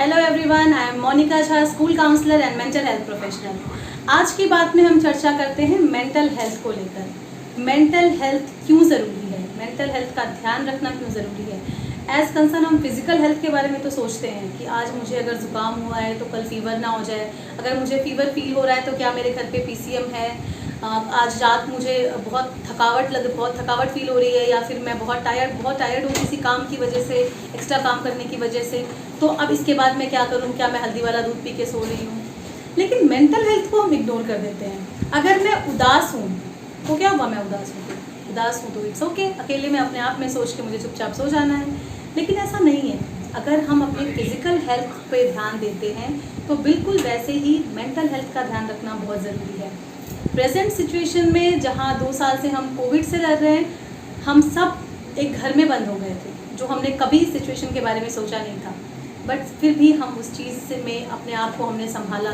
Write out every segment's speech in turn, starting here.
Hello everyone, I am Monika Jha, school counsellor and mental health professional. आज की बात में हम चर्चा करते हैं मेंटल हेल्थ को लेकर। मेंटल हेल्थ क्यों ज़रूरी है, मेंटल हेल्थ का ध्यान रखना क्यों ज़रूरी है। एज़ कंसर्न हम फिज़िकल हेल्थ के बारे में तो सोचते हैं कि आज मुझे अगर ज़ुकाम हुआ है तो कल फीवर ना हो जाए, अगर मुझे फीवर फील हो रहा है तो क्या मेरे घर पे PCM है, आज रात मुझे बहुत थकावट फील हो रही है, या फिर मैं बहुत टायर्ड हूँ किसी काम की वजह से, एक्स्ट्रा काम करने की वजह से, तो अब इसके बाद मैं क्या करूँ, क्या मैं हल्दी वाला दूध पी के सो रही हूँ। लेकिन मेंटल हेल्थ को हम इग्नोर कर देते हैं। अगर मैं उदास हूँ तो क्या हुआ, मैं उदास हूँ तो इट्स ओके, अकेले में अपने आप में सोच के मुझे चुपचाप सो जाना है। लेकिन ऐसा नहीं है। अगर हम अपनी फिज़िकल हेल्थ पे ध्यान देते हैं तो बिल्कुल वैसे ही मेंटल हेल्थ का ध्यान रखना बहुत ज़रूरी है। प्रेजेंट सिचुएशन में जहाँ 2 साल से हम कोविड से लड़ रहे हैं, हम सब एक घर में बंद हो गए थे, जो हमने कभी सिचुएशन के बारे में सोचा नहीं था। बट फिर भी हम उस चीज़ से में अपने आप को हमने संभाला।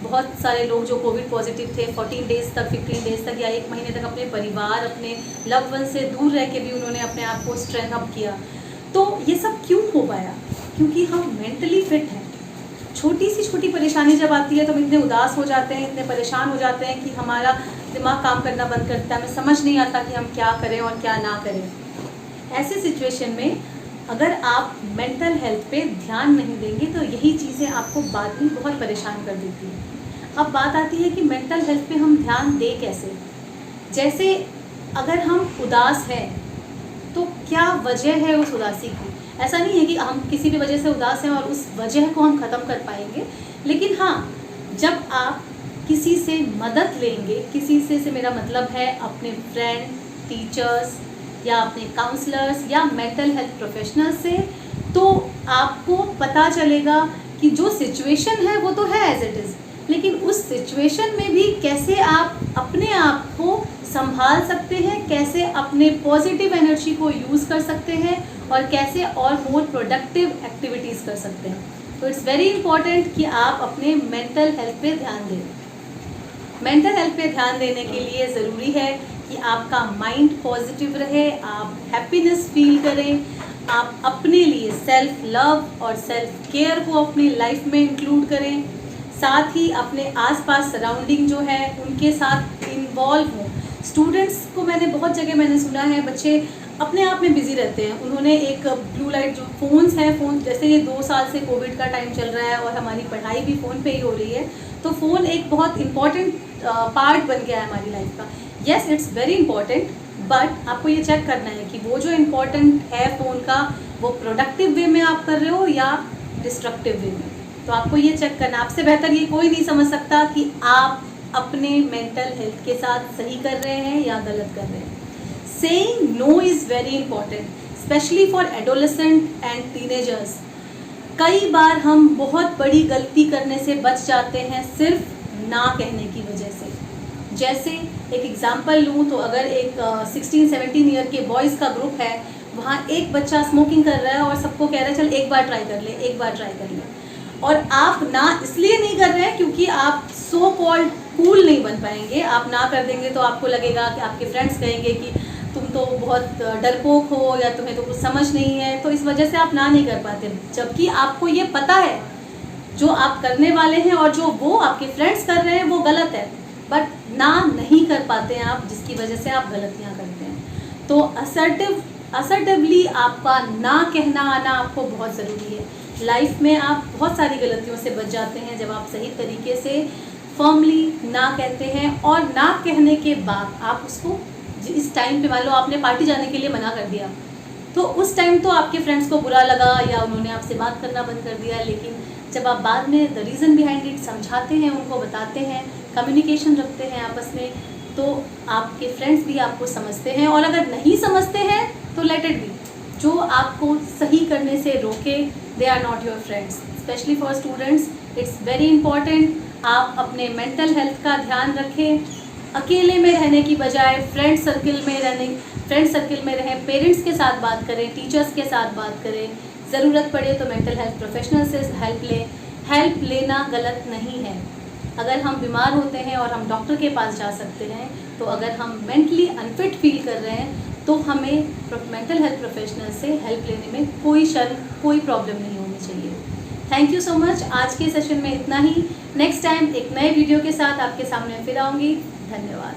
बहुत सारे लोग जो कोविड पॉजिटिव थे 14 डेज़ तक, 15 डेज़ तक या 1 महीने तक अपने परिवार, अपने लव्ड वन से दूर रह के भी उन्होंने अपने आप को स्ट्रेंथ अप किया। तो ये सब क्यों हो पाया? क्योंकि हम मेंटली फिट हैं। छोटी सी छोटी परेशानी जब आती है तो हम इतने उदास हो जाते हैं, इतने परेशान हो जाते हैं कि हमारा दिमाग काम करना बंद करता है, हमें समझ नहीं आता कि हम क्या करें और क्या ना करें। ऐसे सिचुएशन में अगर आप मेंटल हेल्थ पे ध्यान नहीं देंगे तो यही चीज़ें आपको बाद में बहुत परेशान कर देती हैं। अब बात आती है कि मेंटल हेल्थ पे हम ध्यान दें कैसे। जैसे अगर हम उदास हैं तो क्या वजह है उस उदासी की। ऐसा नहीं है कि हम किसी भी वजह से उदास हैं और उस वजह को हम ख़त्म कर पाएंगे, लेकिन हाँ, जब आप किसी से मदद लेंगे, किसी से मेरा मतलब है अपने फ्रेंड, टीचर्स या अपने काउंसलर्स या मेंटल हेल्थ प्रोफेशनल से, तो आपको पता चलेगा कि जो सिचुएशन है वो तो है एज इट इज़, लेकिन उस सिचुएशन में भी कैसे आप अपने आप को संभाल सकते हैं, कैसे अपने पॉजिटिव एनर्जी को यूज़ कर सकते हैं और कैसे और मोर प्रोडक्टिव एक्टिविटीज़ कर सकते हैं। तो इट्स वेरी इंपॉर्टेंट कि आप अपने मेंटल हेल्थ पे ध्यान दें। मेंटल हेल्थ पे ध्यान देने के लिए ज़रूरी है कि आपका माइंड पॉजिटिव रहे, आप हैप्पीनेस फील करें, आप अपने लिए सेल्फ लव और सेल्फ केयर को अपनी लाइफ में इंक्लूड करें, साथ ही अपने आसपास सराउंडिंग जो है उनके साथ इन्वॉल्व हों। स्टूडेंट्स को बहुत जगह सुना है, बच्चे अपने आप में बिज़ी रहते हैं। उन्होंने एक ब्लू लाइट जो फ़ोन्स हैं, फ़ोन जैसे ये 2 साल से कोविड का टाइम चल रहा है और हमारी पढ़ाई भी फ़ोन पे ही हो रही है, तो फ़ोन एक बहुत इम्पॉर्टेंट पार्ट बन गया है हमारी लाइफ का। Yes, it's very important, but आपको ये चेक करना है कि वो जो इम्पॉर्टेंट है फ़ोन का, वो प्रोडक्टिव वे में आप कर रहे हो या डिस्ट्रक्टिव वे में। तो आपको ये चेक करना, आपसे बेहतर ये कोई नहीं समझ सकता कि आप अपने मेंटल हेल्थ के साथ सही कर रहे हैं या गलत कर रहे हैं। Saying no is very important, specially for adolescent and teenagers. कई बार हम बहुत बड़ी गलती करने से बच जाते हैं सिर्फ ना कहने की वजह से। जैसे एक एग्जांपल लूँ तो अगर एक 16-17 ईयर के बॉयज़ का ग्रुप है, वहाँ एक बच्चा स्मोकिंग कर रहा है और सबको कह रहा है चल एक बार ट्राई कर ले, और आप ना इसलिए नहीं कर रहे हैं क्योंकि आप सो कॉल्ड कूल नहीं बन पाएंगे। आप ना कर देंगे तो आपको लगेगा कि आपके फ्रेंड्स कहेंगे कि तुम तो बहुत डरपोक हो या तुम्हें तो कुछ समझ नहीं है, तो इस वजह से आप ना नहीं कर पाते। जबकि आपको ये पता है जो आप करने वाले हैं और जो वो आपके फ्रेंड्स कर रहे हैं वो गलत है, बट ना नहीं कर पाते हैं आप, जिसकी वजह से आप गलतियाँ करते हैं। तो असर्टिवली आपका ना कहना आना आपको बहुत ज़रूरी है। लाइफ में आप बहुत सारी गलतियों से बच जाते हैं जब आप सही तरीके से फर्मली ना कहते हैं, और ना कहने के बाद आप उसको इस टाइम पे, मान लो आपने पार्टी जाने के लिए मना कर दिया, तो उस टाइम तो आपके फ्रेंड्स को बुरा लगा या उन्होंने आपसे बात करना बंद कर दिया, लेकिन जब आप बाद में द रीज़न बिहाइंड इट समझाते हैं, उनको बताते हैं, कम्युनिकेशन रखते हैं आपस में, तो आपके फ्रेंड्स भी आपको समझते हैं। और अगर नहीं समझते हैं तो लेट इट बी। जो आपको सही करने से रोके, they are not your friends. Specially for students it's very important आप अपने मेंटल हेल्थ का ध्यान रखें। अकेले में रहने की बजाय फ्रेंड सर्किल में रहें, पेरेंट्स के साथ बात करें, टीचर्स के साथ बात करें, ज़रूरत पड़े तो मेंटल हेल्थ प्रोफेशनल से हेल्प लें। हेल्प लेना गलत नहीं है। अगर हम बीमार होते हैं और हम डॉक्टर के पास जा सकते हैं, तो अगर हम मेंटली अनफिट फील कर रहे हैं तो हमें मेंटल हेल्थ प्रोफेशनल से हेल्प लेने में कोई प्रॉब्लम नहीं होनी चाहिए। Thank you so much. आज के सेशन में इतना ही। नेक्स्ट टाइम एक नए वीडियो के साथ आपके सामने फिर आऊँगी। धन्यवाद।